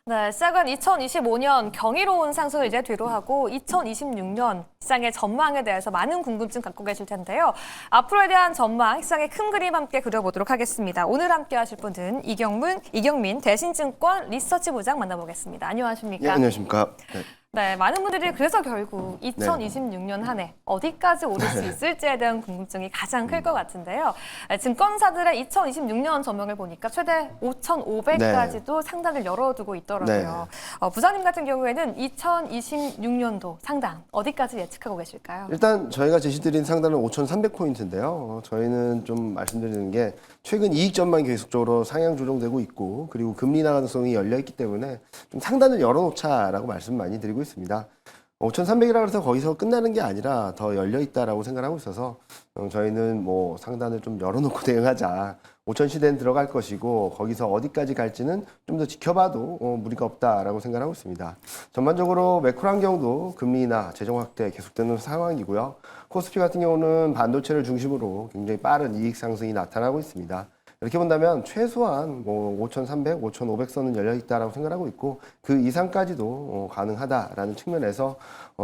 네, 시작은 2025년 경이로운 상승을 이제 뒤로 하고 2026년 시장의 전망에 대해서 많은 궁금증 갖고 계실 텐데요. 앞으로에 대한 전망, 시장의 큰 그림 함께 그려보도록 하겠습니다. 오늘 함께 하실 분은 이경민 대신증권 리서치부장 만나보겠습니다. 안녕하십니까? 예, 안녕하십니까? 네. 네, 많은 분들이 그래서 결국 2026년 한 해 어디까지 오를 수 있을지에 대한 궁금증이 가장 클 것 같은데요. 증권사들의 2026년 전망을 보니까 최대 5,500까지도 상단을 열어두고 있더라고요. 부장님 같은 경우에는 2026년도 상단 어디까지 예측하고 계실까요? 일단 저희가 제시드린 상단은 5,300포인트인데요. 저희는 좀 말씀드리는 게 최근 이익 전망이 계속적으로 상향 조정되고 있고 그리고 금리 인하 가능성이 열려 있기 때문에 좀 상단을 열어놓자라고 말씀 많이 드리고 있습니다. 5,300이라 해서 거기서 끝나는 게 아니라 더 열려 있다라고 생각하고 있어서 저희는 뭐 상단을 좀 열어놓고 대응하자. 5,000 시대는 들어갈 것이고 거기서 어디까지 갈지는 좀 더 지켜봐도 무리가 없다라고 생각하고 있습니다. 전반적으로 매크로 환경도 금리 인하, 재정 확대 계속되는 상황이고요. 코스피 같은 경우는 반도체를 중심으로 굉장히 빠른 이익 상승이 나타나고 있습니다. 이렇게 본다면 최소한 5,300, 5,500 선은 열려 있다라고 생각하고 있고 그 이상까지도 가능하다라는 측면에서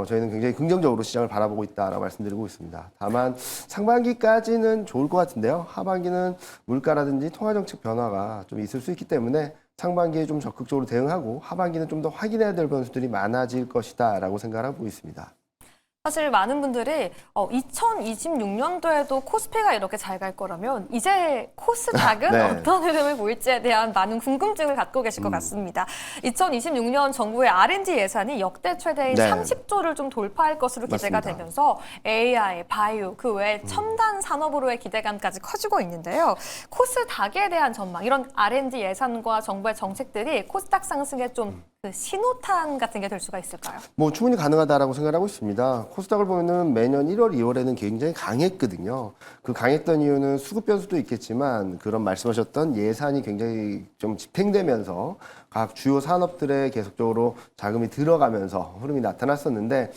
저희는 굉장히 긍정적으로 시장을 바라보고 있다라고 말씀드리고 있습니다. 다만 상반기까지는 좋을 것 같은데요. 하반기는 물가라든지 통화정책 변화가 좀 있을 수 있기 때문에 상반기에 좀 적극적으로 대응하고 하반기는 좀 더 확인해야 될 변수들이 많아질 것이다라고 생각하고 있습니다. 사실 많은 분들이 2026년도에도 코스피가 이렇게 잘 갈 거라면 이제 코스닥은 네. 어떤 흐름을 보일지에 대한 많은 궁금증을 갖고 계실 것 같습니다. 2026년 정부의 R&D 예산이 역대 최대인 네. 30조를 좀 돌파할 것으로 기대가 맞습니다. 되면서 AI, 바이오, 그 외에 첨단 산업으로의 기대감까지 커지고 있는데요. 코스닥에 대한 전망, 이런 R&D 예산과 정부의 정책들이 코스닥 상승에 좀 그 신호탄 같은 게 될 수가 있을까요? 뭐 충분히 가능하다라고 생각하고 있습니다. 코스닥을 보면은 매년 1월, 2월에는 굉장히 강했거든요. 그 강했던 이유는 수급 변수도 있겠지만 그런 말씀하셨던 예산이 굉장히 좀 집행되면서 각 주요 산업들에 계속적으로 자금이 들어가면서 흐름이 나타났었는데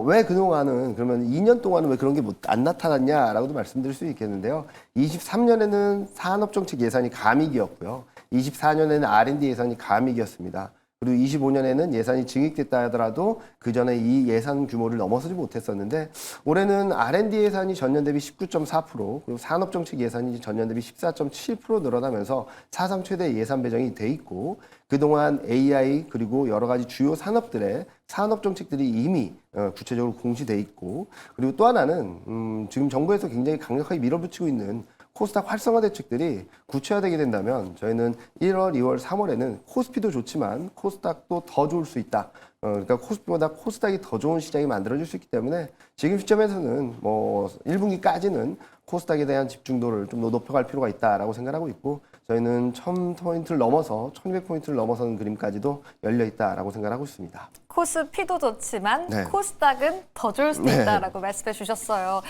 왜 그동안은 그러면 2년 동안은 왜 그런 게 안 나타났냐라고도 말씀드릴 수 있겠는데요. 23년에는 산업정책 예산이 감익이었고요. 24년에는 R&D 예산이 감익이었습니다. 그리고 25년에는 예산이 증액됐다 하더라도 그 전에 이 예산 규모를 넘어서지 못했었는데 올해는 R&D 예산이 전년 대비 19.4% 그리고 산업정책 예산이 전년 대비 14.7% 늘어나면서 사상 최대 예산 배정이 돼 있고 그동안 AI 그리고 여러 가지 주요 산업들의 산업정책들이 이미 구체적으로 공시돼 있고 그리고 또 하나는 지금 정부에서 굉장히 강력하게 밀어붙이고 있는 코스닥 활성화 대책들이 구체화되게 된다면 저희는 1월, 2월, 3월에는 코스피도 좋지만 코스닥도 더 좋을 수 있다. 그러니까 코스피보다 코스닥이 더 좋은 시장이 만들어질 수 있기 때문에 지금 시점에서는 뭐 1분기까지는 코스닥에 대한 집중도를 좀 더 높여갈 필요가 있다라고 생각하고 있고 저희는 1000포인트를 넘어서 1200포인트를 넘어서는 그림까지도 열려 있다라고 생각하고 있습니다. 코스피도 좋지만 네. 코스닥은 더 좋을 수도 있다라고 말씀해 주셨어요.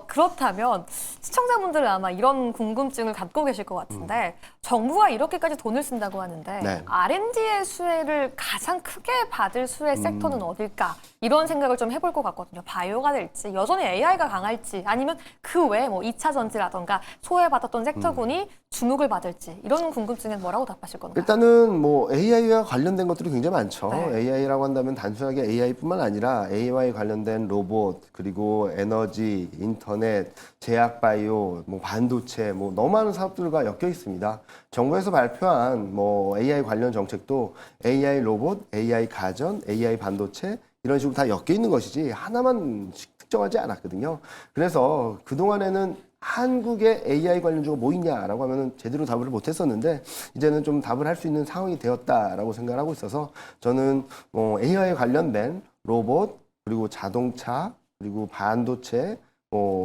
그렇다면 시청자분들은 아마 이런 궁금증을 갖고 계실 것 같은데 정부가 이렇게까지 돈을 쓴다고 하는데 네. R&D의 수혜를 가장 크게 받을 수혜 섹터는 어딜까? 이런 생각을 좀 해볼 것 같거든요. 바이오가 될지, 여전히 AI가 강할지, 아니면 그 외에 뭐 2차 전지라던가 소외받았던 섹터군이 주목을 받을지 이런 궁금증엔 뭐라고 답하실 건가요? 일단은 뭐 AI와 관련된 것들이 굉장히 많죠. 네. AI라고 한다면 단순하게 AI뿐만 아니라 AI와 관련된 로봇, 그리고 에너지, 인터넷, 제약 바이오, 뭐 반도체, 뭐 너무 많은 사업들과 엮여 있습니다. 정부에서 발표한 뭐 AI 관련 정책도 AI 로봇, AI 가전, AI 반도체 이런 식으로 다 엮여 있는 것이지 하나만 특정하지 않았거든요. 그래서 그동안에는 한국의 AI 관련주가 뭐 있냐라고 하면은 제대로 답을 못했었는데 이제는 좀 답을 할 수 있는 상황이 되었다라고 생각을 하고 있어서 저는 AI 관련된 로봇 그리고 자동차 그리고 반도체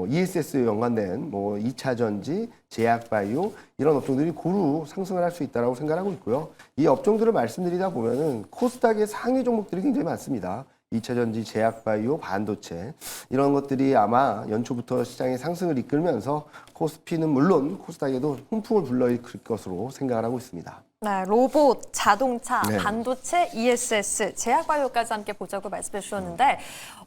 ESS 연관된 2차 전지, 제약 바이오 이런 업종들이 고루 상승을 할 수 있다라고 생각하고 있고요. 이 업종들을 말씀드리다 보면은 코스닥의 상위 종목들이 굉장히 많습니다. 2차 전지, 제약 바이오, 반도체 이런 것들이 아마 연초부터 시장의 상승을 이끌면서 코스피는 물론 코스닥에도 훈풍을 불러일으킬 것으로 생각을 하고 있습니다. 네, 로봇, 자동차, 네. 반도체, ESS, 제약바이오까지 함께 보자고 말씀해 주셨는데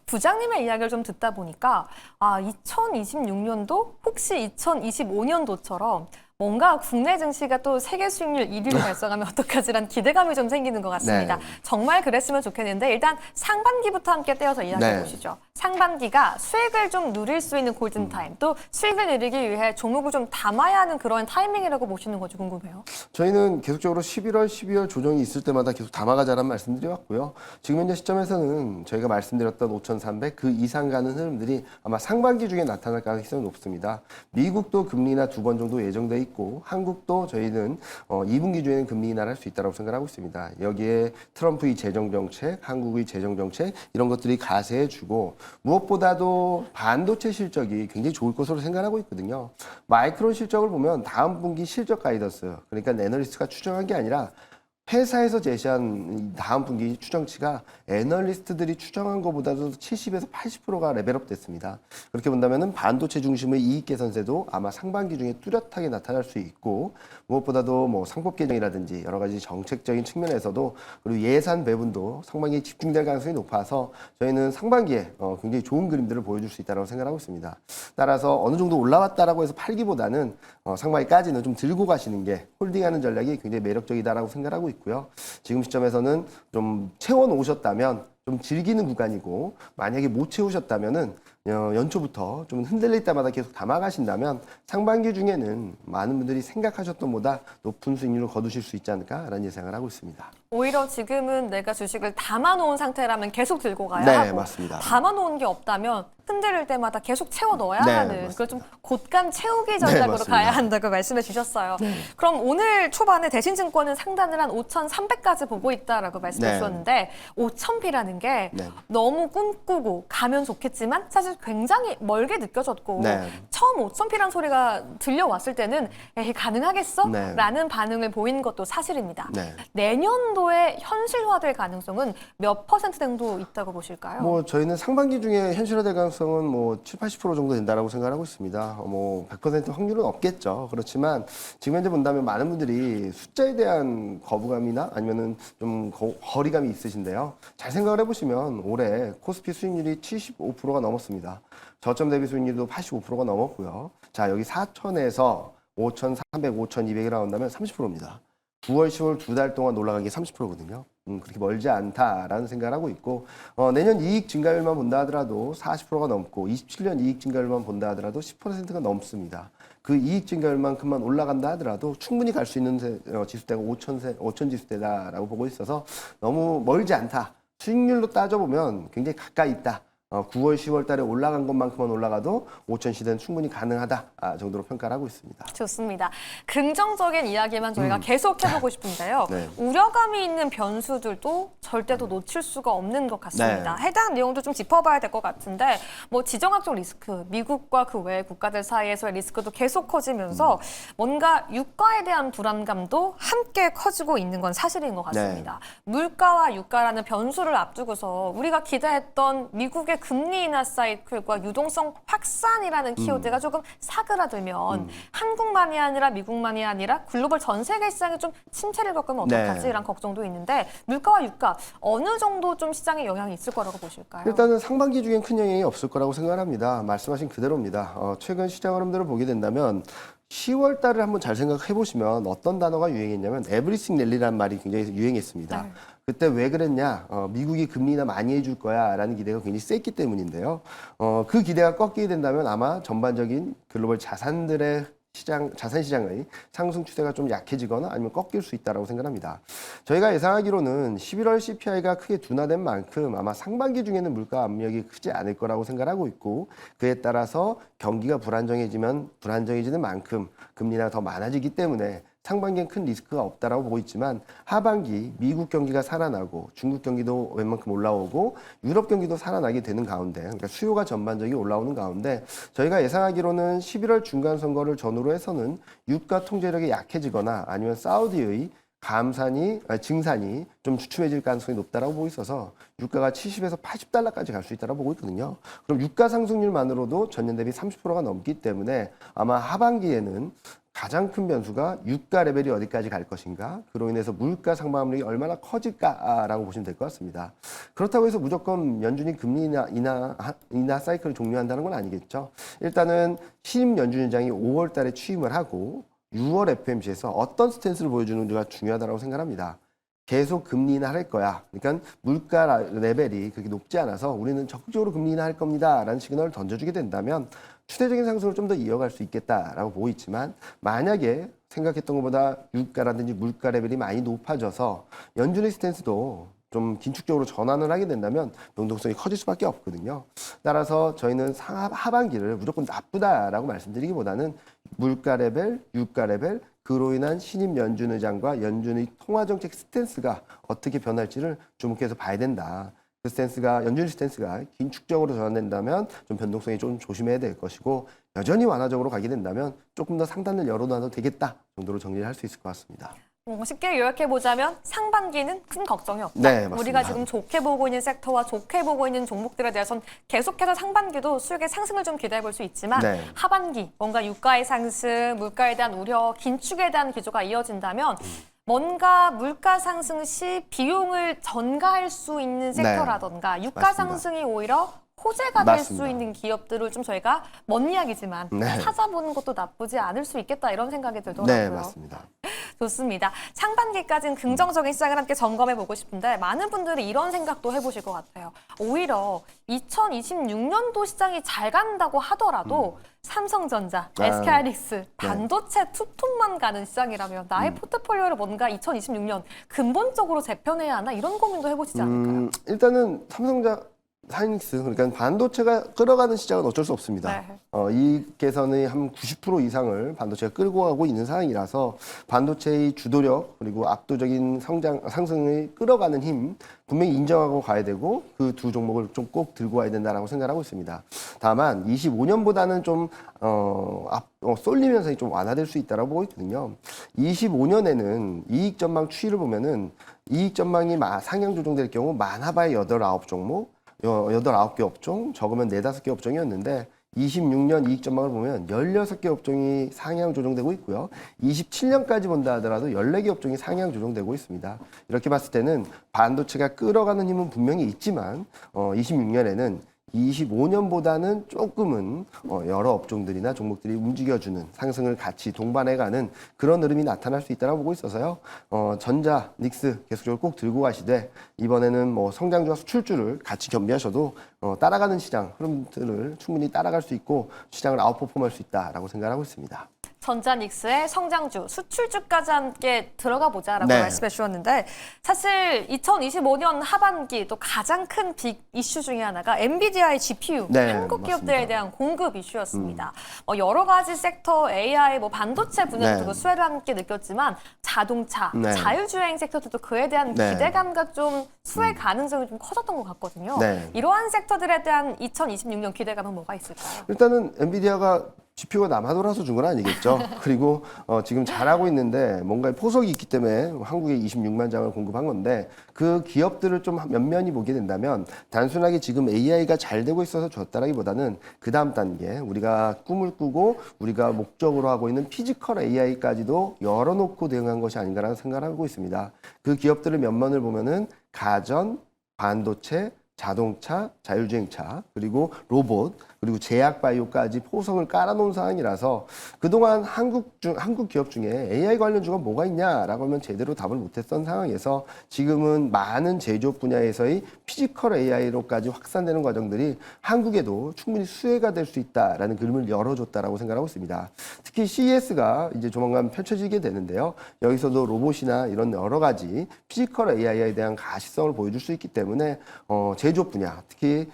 부장님의 이야기를 좀 듣다 보니까 2026년도 혹시 2025년도처럼 뭔가 국내 증시가 또 세계 수익률 1위를 달성하면 어떡하지란 기대감이 좀 생기는 것 같습니다. 네. 정말 그랬으면 좋겠는데 일단 상반기부터 함께 떼어서 이야기해 보시죠. 상반기가 수익을 좀 누릴 수 있는 골든타임, 또 수익을 누리기 위해 종목을 좀 담아야 하는 그런 타이밍이라고 보시는 건지 궁금해요. 저희는 계속적으로 11월, 12월 조정이 있을 때마다 계속 담아가자라는 말씀드려왔고요. 지금 현재 시점에서는 저희가 말씀드렸던 5,300 그 이상 가는 흐름들이 아마 상반기 중에 나타날 가능성이 높습니다. 미국도 금리나 2번 정도 예정돼 있고 한국도 저희는 2분기 중에는 금리 인하를 할 수 있다고 생각하고 있습니다. 여기에 트럼프의 재정정책, 한국의 재정정책 이런 것들이 가세해주고 무엇보다도 반도체 실적이 굉장히 좋을 것으로 생각하고 있거든요. 마이크론 실적을 보면 다음 분기 실적 가이던스, 그러니까 애널리스트가 추정한 게 아니라 회사에서 제시한 다음 분기 추정치가 애널리스트들이 추정한 것보다도 70에서 80%가 레벨업 됐습니다. 그렇게 본다면 반도체 중심의 이익 개선세도 아마 상반기 중에 뚜렷하게 나타날 수 있고 무엇보다도 뭐 상법 개정이라든지 여러 가지 정책적인 측면에서도 그리고 예산 배분도 상반기에 집중될 가능성이 높아서 저희는 상반기에 굉장히 좋은 그림들을 보여줄 수 있다고 생각하고 있습니다. 따라서 어느 정도 올라왔다라고 해서 팔기보다는 상반기까지는 좀 들고 가시는 게 홀딩하는 전략이 굉장히 매력적이다라고 생각하고 있고요. 지금 시점에서는 좀 채워 놓으셨다면 좀 즐기는 구간이고 만약에 못 채우셨다면은 연초부터 좀 흔들릴 때마다 계속 담아가신다면 상반기 중에는 많은 분들이 생각하셨던 보다 높은 수익률을 거두실 수 있지 않을까라는 예상을 하고 있습니다. 오히려 지금은 내가 주식을 담아놓은 상태라면 계속 들고 가야 네, 하고 맞습니다. 담아놓은 게 없다면 흔들릴 때마다 계속 채워 넣어야 네, 하는 맞습니다. 그걸 좀 곧감 채우기 전략으로 맞습니다. 가야 한다고 말씀해 주셨어요. 그럼 오늘 초반에 대신증권은 상단을 한 5,300까지 보고 있다라고 말씀해 네. 주셨는데 5,000P라는 게 네. 너무 꿈꾸고 가면 좋겠지만 사실 굉장히 멀게 느껴졌고 네. 처음 5,000P란 소리가 들려왔을 때는 에이 가능하겠어? 네. 라는 반응을 보인 것도 사실입니다. 네. 내년도에 현실화될 가능성은 몇 % 정도 있다고 보실까요? 뭐 저희는 상반기 중에 현실화될 가능성은 뭐 7, 80% 정도 된다라고 생각하고 있습니다. 뭐 100% 확률은 없겠죠. 그렇지만 지금 현재 본다면 많은 분들이 숫자에 대한 거부감이나 아니면은 좀 거리감이 있으신데요. 잘 생각을 해보시면 올해 코스피 수익률이 75%가 넘었습니다. 저점 대비 수익률도 85%가 넘었고요. 자, 여기 4,000에서 5,300, 5,200이 나온다면 30%입니다. 9월, 10월 두 달 동안 올라간 게 30%거든요. 그렇게 멀지 않다라는 생각을 하고 있고 내년 이익 증가율만 본다 하더라도 40%가 넘고 27년 이익 증가율만 본다 하더라도 10%가 넘습니다. 그 이익 증가율만큼만 올라간다 하더라도 충분히 갈 수 있는 지수대가 5천 지수대다라고 보고 있어서 너무 멀지 않다. 수익률로 따져보면 굉장히 가까이 있다. 9월, 10월 달에 올라간 것만큼만 올라가도 5천 시대는 충분히 가능하다 정도로 평가를 하고 있습니다. 좋습니다. 긍정적인 이야기만 저희가 계속 해보고 싶은데요. 네. 우려감이 있는 변수들도 절대로 놓칠 수가 없는 것 같습니다. 네. 해당 내용도 좀 짚어봐야 될 것 같은데 뭐 지정학적 리스크, 미국과 그 외 국가들 사이에서의 리스크도 계속 커지면서 뭔가 유가에 대한 불안감도 함께 커지고 있는 건 사실인 것 같습니다. 물가와 유가라는 변수를 앞두고서 우리가 기대했던 미국의 금리 인하 사이클과 유동성 확산이라는 키워드가 조금 사그라들면 한국만이 아니라 미국만이 아니라 글로벌 전 세계 시장이 좀 침체를 겪으면 어떡하지? 이란 걱정도 있는데 물가와 유가 어느 정도 좀 시장에 영향이 있을 거라고 보실까요? 일단은 상반기 중엔 큰 영향이 없을 거라고 생각합니다. 말씀하신 그대로입니다. 최근 시장 흐름들을 보게 된다면 10월 달을 한번 잘 생각해 보시면 어떤 단어가 유행했냐면 에브리싱 랠리라는 말이 굉장히 유행했습니다. 네. 그때 왜 그랬냐? 미국이 금리 인하 많이 해줄 거야라는 기대가 굉장히 셌기 때문인데요. 그 기대가 꺾이게 된다면 아마 전반적인 글로벌 자산 시장의 상승 추세가 좀 약해지거나 아니면 꺾일 수 있다고 생각합니다. 저희가 예상하기로는 11월 CPI가 크게 둔화된 만큼 아마 상반기 중에는 물가 압력이 크지 않을 거라고 생각하고 있고 그에 따라서 경기가 불안정해지는 만큼 금리가 더 많아지기 때문에 상반기엔 큰 리스크가 없다라고 보고 있지만 하반기 미국 경기가 살아나고 중국 경기도 웬만큼 올라오고 유럽 경기도 살아나게 되는 가운데 그러니까 수요가 전반적이 올라오는 가운데 저희가 예상하기로는 11월 중간 선거를 전후로 해서는 유가 통제력이 약해지거나 아니면 사우디의 증산이 좀 주춤해질 가능성이 높다라고 보고 있어서 유가가 70에서 80달러까지 갈 수 있다고 보고 있거든요. 그럼 유가 상승률만으로도 전년 대비 30%가 넘기 때문에 아마 하반기에는 가장 큰 변수가 유가 레벨이 어디까지 갈 것인가, 그로 인해서 물가 상방 압력이 얼마나 커질까라고 보시면 될 것 같습니다. 그렇다고 해서 무조건 연준이 금리 인하 사이클을 종료한다는 건 아니겠죠. 일단은 신임 연준 의장이 5월 달에 취임을 하고 6월 FOMC에서 어떤 스탠스를 보여주는지가 중요하다고 생각합니다. 계속 금리 인하할 거야. 그러니까 물가 레벨이 그렇게 높지 않아서 우리는 적극적으로 금리 인하할 겁니다라는 시그널을 던져주게 된다면 추세적인 상승을 좀 더 이어갈 수 있겠다라고 보고 있지만 만약에 생각했던 것보다 유가라든지 물가 레벨이 많이 높아져서 연준의 스탠스도 좀 긴축적으로 전환을 하게 된다면 변동성이 커질 수밖에 없거든요. 따라서 저희는 하반기를 무조건 나쁘다라고 말씀드리기보다는 물가 레벨, 유가 레벨, 그로 인한 신임 연준 의장과 연준의 통화정책 스탠스가 어떻게 변할지를 주목해서 봐야 된다. 그 스탠스가, 연준 스탠스가 긴축적으로 전환된다면 좀 변동성이 좀 조심해야 될 것이고 여전히 완화적으로 가게 된다면 조금 더 상단을 열어놔도 되겠다 정도로 정리를 할 수 있을 것 같습니다. 쉽게 요약해보자면 상반기는 큰 걱정이 없다. 네, 맞습니다. 우리가 지금 좋게 보고 있는 섹터와 좋게 보고 있는 종목들에 대해서는 계속해서 상반기도 수익의 상승을 좀 기대해 볼 수 있지만 네. 하반기 뭔가 유가의 상승, 물가에 대한 우려, 긴축에 대한 기조가 이어진다면 뭔가 물가 상승 시 비용을 전가할 수 있는 섹터라던가 유가 맞습니다. 상승이 오히려 호재가 될 수 맞습니다. 있는 기업들을 좀 저희가 먼 이야기지만 네. 찾아보는 것도 나쁘지 않을 수 있겠다 이런 생각이 들더라고요. 네, 맞습니다. 좋습니다. 상반기까지는 긍정적인 시장을 함께 점검해 보고 싶은데 많은 분들이 이런 생각도 해보실 것 같아요. 오히려 2026년도 시장이 잘 간다고 하더라도 삼성전자, SK하이닉스, 반도체 투톱만 가는 시장이라면 나의 포트폴리오를 뭔가 2026년 근본적으로 재편해야 하나 이런 고민도 해보시지 않을까요? 일단은 삼성전자 하이닉스, 그러니까 반도체가 끌어가는 시장은 어쩔 수 없습니다. 네. 이익 개선의 한 90% 이상을 반도체가 끌고 가고 있는 상황이라서 반도체의 주도력 그리고 압도적인 상승을 끌어가는 힘 분명히 인정하고 가야 되고 그 두 종목을 좀 꼭 들고 와야 된다라고 생각하고 있습니다. 다만 25년보다는 좀 쏠림 현상이 좀 완화될 수 있다고 보고 있거든요. 25년에는 이익 전망 추이를 보면은 이익 전망이 상향 조정될 경우 많아봐야 8, 9종목 8, 9개 업종, 적으면 4, 5개 업종이었는데 26년 이익 전망을 보면 16개 업종이 상향 조정되고 있고요. 27년까지 본다 하더라도 14개 업종이 상향 조정되고 있습니다. 이렇게 봤을 때는 반도체가 끌어가는 힘은 분명히 있지만 26년에는 25년보다는 조금은 여러 업종들이나 종목들이 움직여주는 상승을 같이 동반해가는 그런 흐름이 나타날 수 있다고 보고 있어서요. 전자, 닉스 계속적으로 꼭 들고 가시되 이번에는 뭐 성장주와 수출주를 같이 겸비하셔도 따라가는 시장 흐름들을 충분히 따라갈 수 있고 시장을 아웃퍼폼할 수 있다라고 생각하고 있습니다. 전자닉스의 성장주, 수출주까지 함께 들어가 보자라고 네. 말씀해 주셨는데 사실 2025년 하반기 또 가장 큰 빅 이슈 중에 하나가 엔비디아의 GPU, 네, 한국 기업들에 맞습니다. 대한 공급 이슈였습니다. 여러 가지 섹터, AI, 반도체 분야도 네. 수혜를 함께 느꼈지만 자동차, 네. 자율주행 섹터들도 그에 대한 네. 기대감과 좀 수혜 가능성이 좀 커졌던 것 같거든요. 네. 이러한 섹터들에 대한 2026년 기대감은 뭐가 있을까요? 일단은 엔비디아가 GPU가 남아돌아서 준 건 아니겠죠. 그리고 지금 잘하고 있는데 뭔가 포석이 있기 때문에 한국에 26만 장을 공급한 건데 그 기업들을 좀 면면히 보게 된다면 단순하게 지금 AI가 잘 되고 있어서 줬다라기보다는 그 다음 단계 우리가 꿈을 꾸고 우리가 목적으로 하고 있는 피지컬 AI까지도 열어놓고 대응한 것이 아닌가라는 생각을 하고 있습니다. 그 기업들의 면면을 보면은 가전, 반도체, 자동차, 자율주행차, 그리고 로봇, 그리고 제약바이오까지 포석을 깔아놓은 상황이라서 그동안 한국 기업 중에 AI 관련주가 뭐가 있냐라고 하면 제대로 답을 못했던 상황에서 지금은 많은 제조업 분야에서의 피지컬 AI로까지 확산되는 과정들이 한국에도 충분히 수혜가 될 수 있다라는 그림을 열어줬다라고 생각하고 있습니다. 특히 CES가 이제 조만간 펼쳐지게 되는데요. 여기서도 로봇이나 이런 여러 가지 피지컬 AI에 대한 가시성을 보여줄 수 있기 때문에 제조업 분야, 특히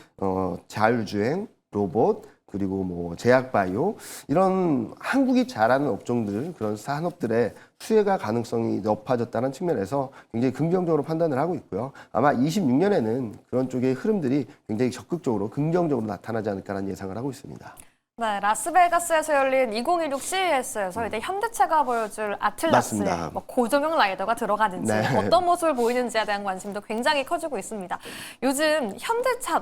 자율주행, 로봇, 그리고 뭐 제약바이오 이런 한국이 잘하는 업종들 그런 산업들의 수혜가 가능성이 높아졌다는 측면에서 굉장히 긍정적으로 판단을 하고 있고요. 아마 26년에는 그런 쪽의 흐름들이 굉장히 적극적으로 긍정적으로 나타나지 않을까라는 예상을 하고 있습니다. 네, 라스베가스에서 열린 2016 CES에서 이제 현대차가 보여줄 아틀라스의 맞습니다. 고조명 라이더가 들어가는지 네. 어떤 모습을 보이는지에 대한 관심도 굉장히 커지고 있습니다. 요즘 현대차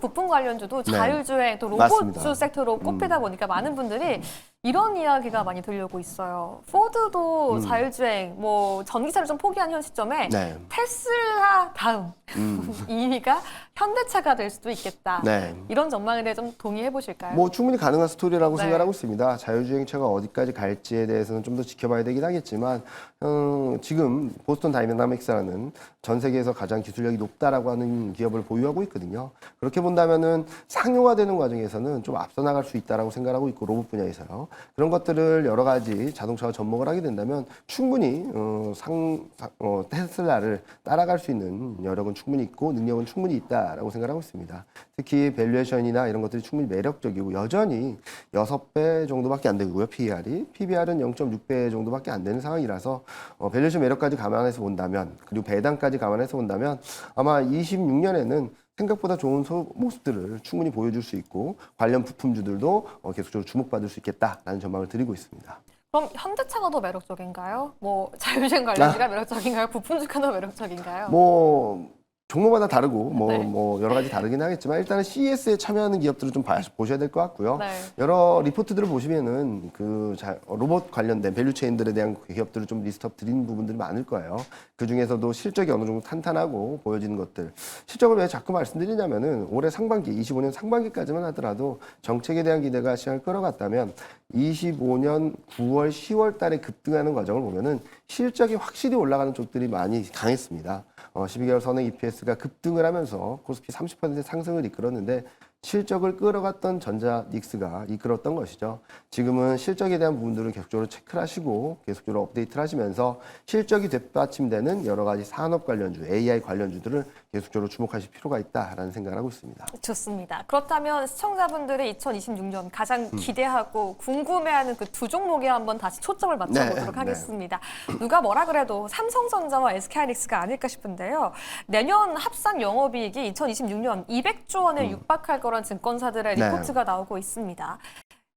부품 관련주도 자율주행 또 로봇주 맞습니다. 섹터로 꼽히다 보니까 많은 분들이 이런 이야기가 많이 들려오고 있어요. 포드도 자율주행, 뭐 전기차를 좀 포기한 현 시점에 네. 테슬라 다음 2위가 현대차가 될 수도 있겠다. 네. 이런 전망에 대해 좀 동의해 보실까요? 뭐 충분히 가능한 스토리라고 네. 생각하고 있습니다. 자율주행차가 어디까지 갈지에 대해서는 좀 더 지켜봐야 되긴 하겠지만 지금 보스턴 다이내믹스라는 전 세계에서 가장 기술력이 높다라고 하는 기업을 보유하고 있거든요. 그렇게 본다면은 상용화되는 과정에서는 좀 앞서 나갈 수 있다라고 생각하고 있고 로봇 분야에서요. 그런 것들을 여러 가지 자동차가 접목을 하게 된다면 충분히 테슬라를 따라갈 수 있는 여력은 충분히 있고 능력은 충분히 있다라고 생각하고 있습니다. 특히 밸류에이션이나 이런 것들이 충분히 매력적이고 여전히 6배 정도밖에 안 되고요. PER이. PBR은 0.6배 정도밖에 안 되는 상황이라서 밸류에이션 매력까지 감안해서 본다면 그리고 배당까지 감안해서 본다면 아마 26년에는 생각보다 좋은 모습들을 충분히 보여줄 수 있고 관련 부품주들도 계속적으로 주목받을 수 있겠다라는 전망을 드리고 있습니다. 그럼 현대차가 더 매력적인가요? 뭐 자율주행 관련주가 매력적인가요? 부품주가 더 매력적인가요? 뭐 종목마다 다르고 네. 뭐 여러 가지 다르긴 하겠지만 일단은 CES에 참여하는 기업들을 좀 보셔야 될 것 같고요. 네. 여러 리포트들을 보시면은 로봇 관련된 밸류체인들에 대한 기업들을 좀 리스트업 드린 부분들이 많을 거예요. 그 중에서도 실적이 어느 정도 탄탄하고 보여지는 것들. 실적을 왜 자꾸 말씀드리냐면은 올해 상반기, 25년 상반기까지만 하더라도 정책에 대한 기대가 시장을 끌어갔다면 25년 9월, 10월 달에 급등하는 과정을 보면은 실적이 확실히 올라가는 쪽들이 많이 강했습니다. 12개월 선행 EPS가 급등을 하면서 코스피 30% 상승을 이끌었는데 실적을 끌어갔던 전자 닉스가 이끌었던 것이죠. 지금은 실적에 대한 부분들을 계속적으로 체크를 하시고 계속적으로 업데이트를 하시면서 실적이 뒷받침되는 여러 가지 산업 관련주, AI 관련주들을 계속적으로 주목하실 필요가 있다라는 생각을 하고 있습니다. 좋습니다. 그렇다면 시청자분들이 2026년 가장 기대하고 궁금해하는 그 두 종목에 한번 다시 초점을 맞춰보도록 네, 하겠습니다. 누가 뭐라 그래도 삼성전자와 SK하이닉스가 아닐까 싶은데요. 내년 합산 영업이익이 2026년 200조 원을 육박할 거란 증권사들의 네. 리포트가 나오고 있습니다.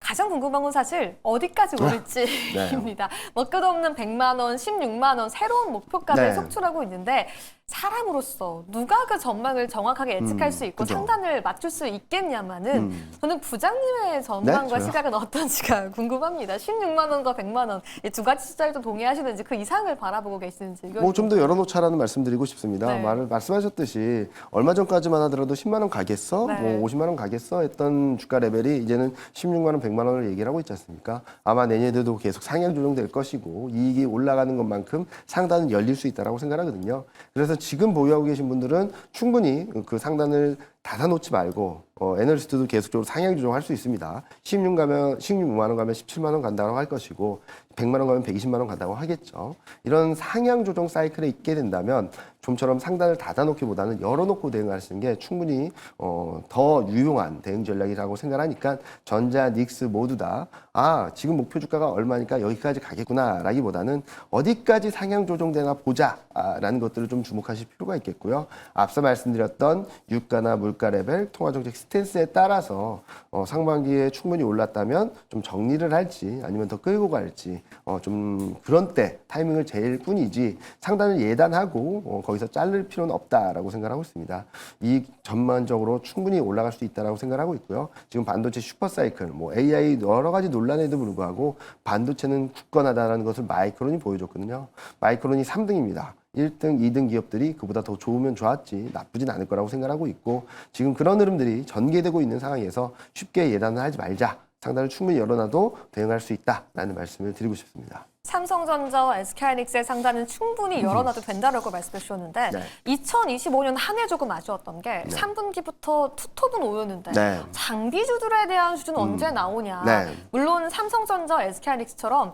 가장 궁금한 건 사실 어디까지 오를지입니다. 뭐 끝없는 100만 원, 16만 원 새로운 목표가를 네. 속출하고 있는데 사람으로서 누가 그 전망을 정확하게 예측할 수 있고 그죠. 상단을 맞출 수 있겠냐마는 저는 부장님의 전망과 네, 저요. 시각은 어떤지가 궁금합니다. 16만 원과 100만 원 이 두 가지 숫자를 좀 동의하시는지 그 이상을 바라보고 계시는지 뭐 좀 더 열어놓자라는 말씀드리고 싶습니다. 네. 말씀하셨듯이 얼마 전까지만 하더라도 10만 원 가겠어, 네. 뭐 50만 원 가겠어 했던 주가 레벨이 이제는 16만 원, 100만 원을 얘기를 하고 있지 않습니까? 아마 내년에도 계속 상향 조정될 것이고 이익이 올라가는 것만큼 상단은 열릴 수 있다라고 생각하거든요. 그래서 지금 보유하고 계신 분들은 충분히 그 상단을 닫아놓지 말고 애널리스트도 계속적으로 상향 조정할 수 있습니다. 16만 원 가면 17만 원 간다고 할 것이고 100만 원 가면 120만 원 간다고 하겠죠. 이런 상향 조정 사이클에 있게 된다면 좀처럼 상단을 닫아놓기보다는 열어놓고 대응하시는 게 충분히 더 유용한 대응 전략이라고 생각하니까 전자, 닉스 모두 다 지금 목표 주가가 얼마니까 여기까지 가겠구나라기보다는 어디까지 상향 조정되나 보자라는 것들을 좀 주목하실 필요가 있겠고요. 앞서 말씀드렸던 유가나 물가 레벨, 통화정책 스탠스에 따라서 상반기에 충분히 올랐다면 좀 정리를 할지 아니면 더 끌고 갈지 좀 그런 때 타이밍을 제일 뿐이지 상단을 예단하고 거기서 자를 필요는 없다라고 생각하고 있습니다. 이 전반적으로 충분히 올라갈 수 있다라고 생각하고 있고요. 지금 반도체 슈퍼사이클, 뭐 AI 여러 가지 논란에도 불구하고 반도체는 굳건하다라는 것을 마이크론이 보여줬거든요. 마이크론이 3등입니다. 1등, 2등 기업들이 그보다 더 좋으면 좋았지 나쁘진 않을 거라고 생각하고 있고 지금 그런 흐름들이 전개되고 있는 상황에서 쉽게 예단을 하지 말자. 상단을 충분히 열어놔도 대응할 수 있다라는 말씀을 드리고 싶습니다. 삼성전자와 SK하이닉스의 상단은 충분히 열어놔도 된다라고 말씀해 주셨는데 네. 2025년 한 해 조금 아쉬웠던 게 3분기부터 투톱은 오였는데 네. 장비주들에 대한 수준은 언제 나오냐. 네. 물론 삼성전자, SK하이닉스처럼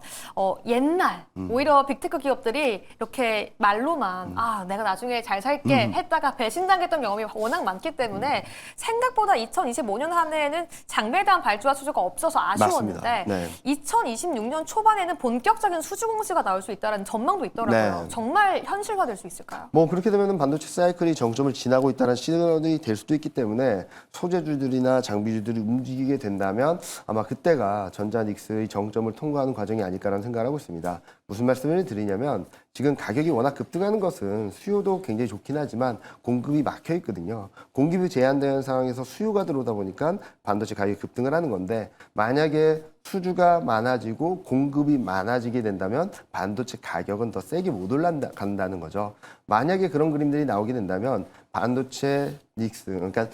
옛날 오히려 빅테크 기업들이 이렇게 말로만 내가 나중에 잘 살게 했다가 배신당했던 경험이 워낙 많기 때문에 생각보다 2025년 한 해에는 장비에 대한 발주와 수주가 없어서 아쉬웠는데 맞습니다. 네. 2026년 초반에는 본격적인 수주 공시가 나올 수 있다는 전망도 있더라고요. 네. 정말 현실화될 수 있을까요? 뭐 그렇게 되면 반도체 사이클이 정점을 지나고 있다는 시그널이 될 수도 있기 때문에 소재주들이나 장비주들이 움직이게 된다면 아마 그때가 전자닉스의 정점을 통과하는 과정이 아닐까라는 생각을 하고 있습니다. 무슨 말씀을 드리냐면 지금 가격이 워낙 급등하는 것은 수요도 굉장히 좋긴 하지만 공급이 막혀 있거든요. 공급이 제한되는 상황에서 수요가 들어오다 보니까 반도체 가격이 급등을 하는 건데 만약에 수주가 많아지고 공급이 많아지게 된다면 반도체 가격은 더 세게 못 올라간다는 거죠. 만약에 그런 그림들이 나오게 된다면 반도체 닉스, 그러니까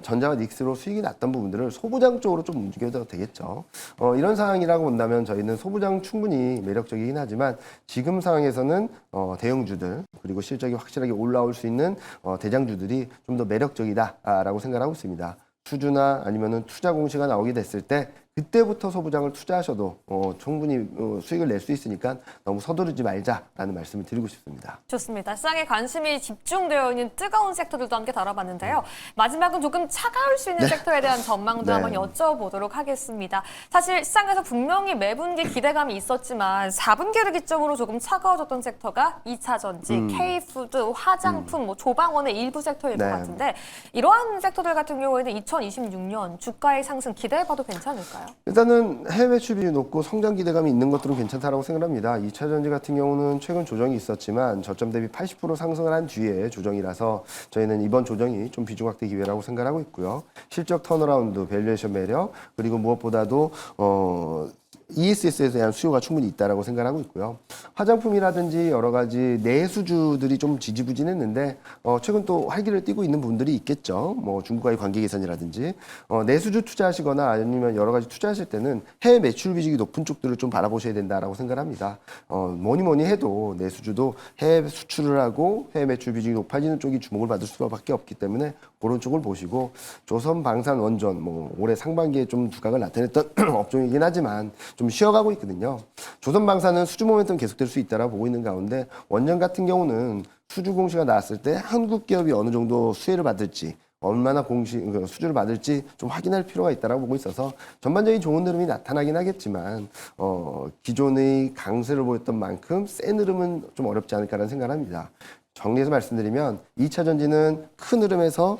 전자와 닉스로 수익이 났던 부분들을 소부장 쪽으로 좀 움직여도 되겠죠. 이런 상황이라고 본다면 저희는 소부장 충분히 매력적이긴 하지만 지금 상황에서는 대형주들 그리고 실적이 확실하게 올라올 수 있는 대장주들이 좀 더 매력적이다라고 생각하고 있습니다. 수주나 아니면은 투자 공시가 나오게 됐을 때 그때부터 소부장을 투자하셔도 충분히 수익을 낼 수 있으니까 너무 서두르지 말자라는 말씀을 드리고 싶습니다. 좋습니다. 시장에 관심이 집중되어 있는 뜨거운 섹터들도 함께 다뤄봤는데요. 마지막은 조금 차가울 수 있는 섹터에 대한 전망도 네. 한번 여쭤보도록 하겠습니다. 사실 시장에서 분명히 매분기 기대감이 있었지만 4분기를 기점으로 조금 차가워졌던 섹터가 2차 전지, K푸드, 화장품, 뭐 조방원의 일부 섹터일 것 네. 같은데 이러한 섹터들 같은 경우에는 2026년 주가의 상승 기대해봐도 괜찮을까요? 일단은 해외 매출 비율이 높고 성장 기대감이 있는 것들은 괜찮다라고 생각합니다. 2차 전지 같은 경우는 최근 조정이 있었지만 저점 대비 80% 상승을 한 뒤에 조정이라서 저희는 이번 조정이 좀 비중 확대 기회라고 생각하고 있고요. 실적 턴어라운드, 밸류에이션 매력, 그리고 무엇보다도 ESS에 대한 수요가 충분히 있다라고 생각하고 있고요. 화장품이라든지 여러 가지 내수주들이 좀 지지부진했는데 최근 또 활기를 띠고 있는 분들이 있겠죠. 뭐 중국과의 관계 개선이라든지 내수주 투자하시거나 아니면 여러 가지 투자하실 때는 해외 매출 비중이 높은 쪽들을 좀 바라보셔야 된다라고 생각합니다. 뭐니 해도 내수주도 해외 수출을 하고 해외 매출 비중이 높아지는 쪽이 주목을 받을 수밖에 없기 때문에 그런 쪽을 보시고 조선 방산 원전 뭐 올해 상반기에 좀 두각을 나타냈던 업종이긴 하지만 좀 쉬어가고 있거든요. 조선 방산은 수주 모멘텀 계속될 수 있다라고 보고 있는 가운데 원전 같은 경우는 수주 공시가 나왔을 때 한국 기업이 어느 정도 수혜를 받을지 얼마나 수주를 받을지 좀 확인할 필요가 있다라고 보고 있어서 전반적인 좋은 흐름이 나타나긴 하겠지만 기존의 강세를 보였던 만큼 센 흐름은 좀 어렵지 않을까라는 생각을 합니다. 정리해서 말씀드리면 2차 전지는 큰 흐름에서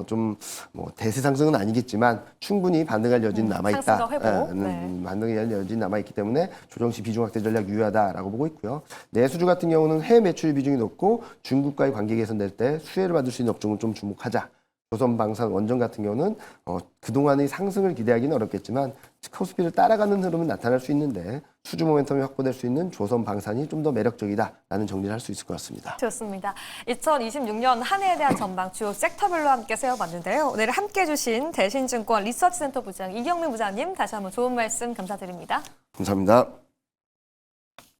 좀 뭐 대세 상승은 아니겠지만 충분히 반등할 여지는 남아있다. 상승과 회복. 반등할 여지는 남아있기 때문에 조정시 비중 확대 전략 유효하다라고 보고 있고요. 내수주 같은 경우는 해외 매출 비중이 높고 중국과의 관계 개선될 때 수혜를 받을 수 있는 업종을 좀 주목하자. 조선 방산 원전 같은 경우는 그동안의 상승을 기대하기는 어렵겠지만 코스피를 따라가는 흐름은 나타날 수 있는데 수주 모멘텀이 확보될 수 있는 조선 방산이 좀 더 매력적이다라는 정리를 할 수 있을 것 같습니다. 좋습니다. 2026년 한 해에 대한 전망 주요 섹터별로 함께 세워봤는데요. 오늘 함께해 주신 대신증권 리서치센터 부장 이경민 부장님 다시 한번 좋은 말씀 감사드립니다. 감사합니다.